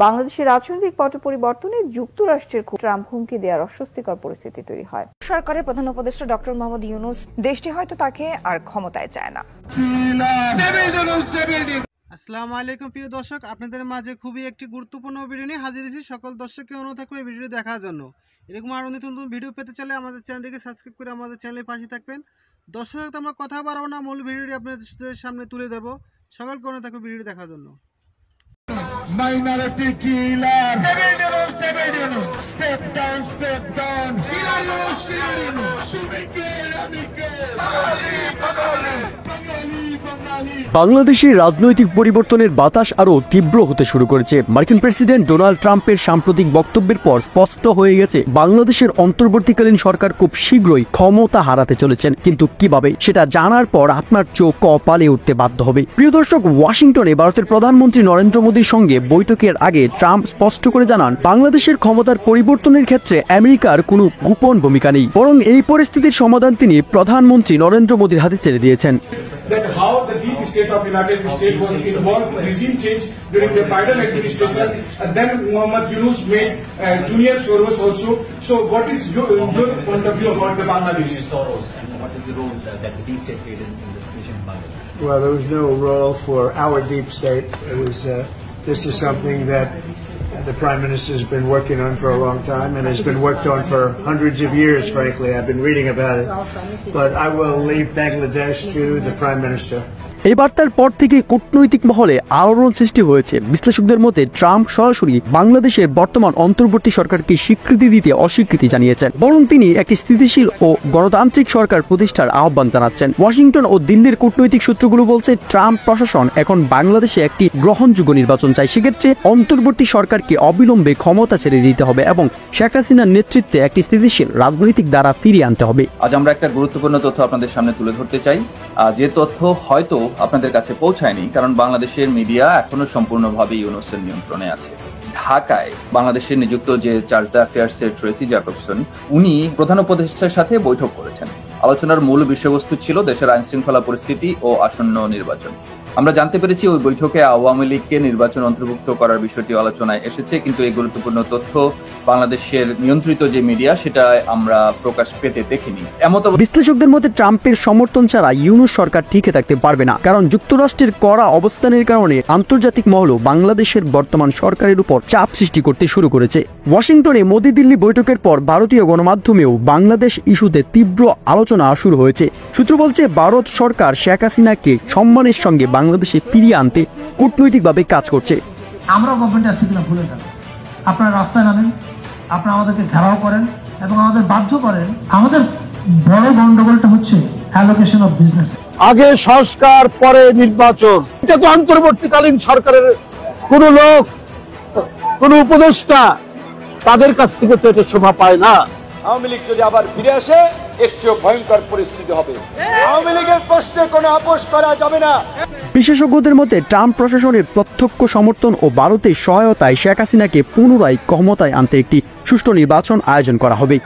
বাংলাদেশের রাজনৈতিক পট পরিবর্তনে যুক্তরাষ্ট্রের ট্রাম্প হুমকি দেওয়ার অস্বস্তিকর পরিস্থিতি তৈরি হয়। সরকারের প্রধান উপদেষ্টা ডক্টর মোহাম্মদ ইউনূস দেশটি হয়তো তাকে আর ক্ষমতায় চায় না। আসসালামু আলাইকুম প্রিয় দর্শক, আপনাদের মাঝে খুবই একটি গুরুত্বপূর্ণ ভিডিও নিয়ে হাজির হয়েছি। সকল দর্শককে অনুরোধ থাকবে এই ভিডিও দেখার জন্য। এরকম আরও নতুন নতুন ভিডিও পেতে চাইলে আমাদের চ্যানেলটিকে সাবস্ক্রাইব করে আমাদের চ্যানেলের পাশে থাকবেন। দর্শক, আমরা কথা বাড়াবো না, মূল ভিডিওটি আপনাদের সামনে তুলে দেবো। সকলকে অনুরোধ থাকবে ভিডিও দেখার জন্য। Minority killer. Step down, step down. বাংলাদেশের রাজনৈতিক পরিবর্তনের বাতাস আরও তীব্র হতে শুরু করেছে। মার্কিন প্রেসিডেন্ট ডোনাল্ড ট্রাম্পের সাম্প্রতিক বক্তব্যের পর স্পষ্ট হয়ে গেছে বাংলাদেশের অন্তর্বর্তীকালীন সরকার খুব শীঘ্রই ক্ষমতা হারাতে চলেছেন। কিন্তু কিভাবে, সেটা জানার পর আপনার চোখ কপালে উঠতে বাধ্য হবে। প্রিয় দর্শক, ওয়াশিংটনে ভারতের প্রধানমন্ত্রী নরেন্দ্র মোদীর সঙ্গে বৈঠকের আগে ট্রাম্প স্পষ্ট করে জানান, বাংলাদেশের ক্ষমতার পরিবর্তনের ক্ষেত্রে আমেরিকার কোনো গোপন ভূমিকা নেই, বরং এই পরিস্থিতির সমাধান তিনি প্রধানমন্ত্রী নরেন্দ্র মোদীর হাতে ছেড়ে দিয়েছেন। That how the deep state of United States was involved in regime change during the Biden administration, and then Mohammad Yunus made Junior Soros also. So, what is your point of view about the Bangladesh? Soros, and what is the role that the deep state played in this situation in Bangladesh? Well, there was no role for our deep state. It was. This is something that the Prime Minister has been working on for a long time and has been worked on for hundreds of years, frankly. I've been reading about it. But I will leave Bangladesh to the Prime Minister. এই বার্তার পর থেকে কূটনৈতিক মহলে আলোড়ন সৃষ্টি হয়েছে। বিশ্লেষকদের মতে ট্রাম্প সরাসরি বাংলাদেশের বর্তমান অন্তর্বর্তী সরকারকে স্বীকৃতি দিতে অস্বীকৃতি জানিয়েছেন, বরং তিনি একটি স্থিতিশীল ও গণতান্ত্রিক সরকার প্রতিষ্ঠার আহ্বান জানাচ্ছেন। ওয়াশিংটন ও দিল্লির কূটনৈতিক সূত্রগুলো বলছে, ট্রাম্প প্রশাসন এখন বাংলাদেশে একটি গ্রহণযোগ্য নির্বাচন চায়। সেক্ষেত্রে অন্তর্বর্তী সরকারকে অবিলম্বে ক্ষমতা ছেড়ে দিতে হবে এবং শেখ হাসিনার নেতৃত্বে একটি স্থিতিশীল রাজনৈতিক ধারা ফিরিয়ে আনতে হবে। আজ আমরা একটা গুরুত্বপূর্ণ তথ্য আপনাদের সামনে তুলে ধরতে চাই, যে তথ্য হয়তো আপনাদের কাছে পৌঁছায়নি, কারণ বাংলাদেশের মিডিয়া এখনো সম্পূর্ণভাবে ইউনূসের নিয়ন্ত্রণে আছে। ঢাকায় বাংলাদেশের নিযুক্ত যে চার্জ দ্য অ্যাফেয়ার্সের ট্রেসি জ্যাকবসন, উনি প্রধান উপদেষ্টার সাথে বৈঠক করেছেন। আলোচনার মূল বিষয়বস্তু ছিল দেশের আইন শৃঙ্খলা পরিস্থিতি ও আসন্ন নির্বাচন। আমরা জানতে পেরেছি ওই বৈঠকে আওয়ামী লীগকে নির্বাচন অন্তর্ভুক্ত করার বিষয়টি আলোচনায় এসেছে, কিন্তু এই গুরুত্বপূর্ণ তথ্য বাংলাদেশের নিয়ন্ত্রিত যে মিডিয়া সেটা আমরা প্রকাশ পেতে দেখিনি। বিশ্লেষকদের মতে ট্রাম্পের সমর্থন ছাড়া ইউনূস সরকার টিকে থাকতে পারবে না, কারণ যুক্তরাষ্ট্রের কড়া অবস্থানের কারণে আন্তর্জাতিক মহল বাংলাদেশের বর্তমান সরকারের উপর চাপ সৃষ্টি করতে শুরু করেছে। ওয়াশিংটনে মোদি দিল্লি বৈঠকের পর ভারতীয় গণমাধ্যমেও বাংলাদেশ ইস্যুতে তীব্র আলোচনা শুরু হয়েছে। সূত্র বলছে, ভারত সরকার শেখ হাসিনাকে সম্মানের সঙ্গে বাংলাদেশে ফিরিয়ে আনতে কূটনৈতিকভাবে কাজ করছে। আমরা গভর্নমেন্টে আছি কিনা ভুলে যান, আপনারা রাস্তায় নামেন, আপনারা আমাদেরকে ঘেরাও করেন এবং আমাদের বাধ্য করেন। আমাদের বড় গন্ডগোলটা হচ্ছে অ্যালোকেশন অফ বিজনেস। আগে সংস্কার, পরে নির্বাচন। এটা তো অন্তর্বর্তীকালীন সরকারের কোন লোক, কোন উপদেষ্টা, তাদের কাছ থেকে তো এটা শোভা পায় না। আওয়ামী লীগ যদি আবার ফিরে আসে, এর চেয়ে ভয়ঙ্কর পরিস্থিতি হবে। আওয়ামী লীগের প্রশ্নে কোনো আপোষ করা যাবে না। বিশেষজ্ঞদের মতে ট্রাম্প প্রশাসনের প্রত্যক্ষ সমর্থন ও ভারতের সহায়তায় শেখ হাসিনাকে পুনরায় ক্ষমতায় আনতে একটি সুষ্ঠু নির্বাচন আয়োজন করা হবে।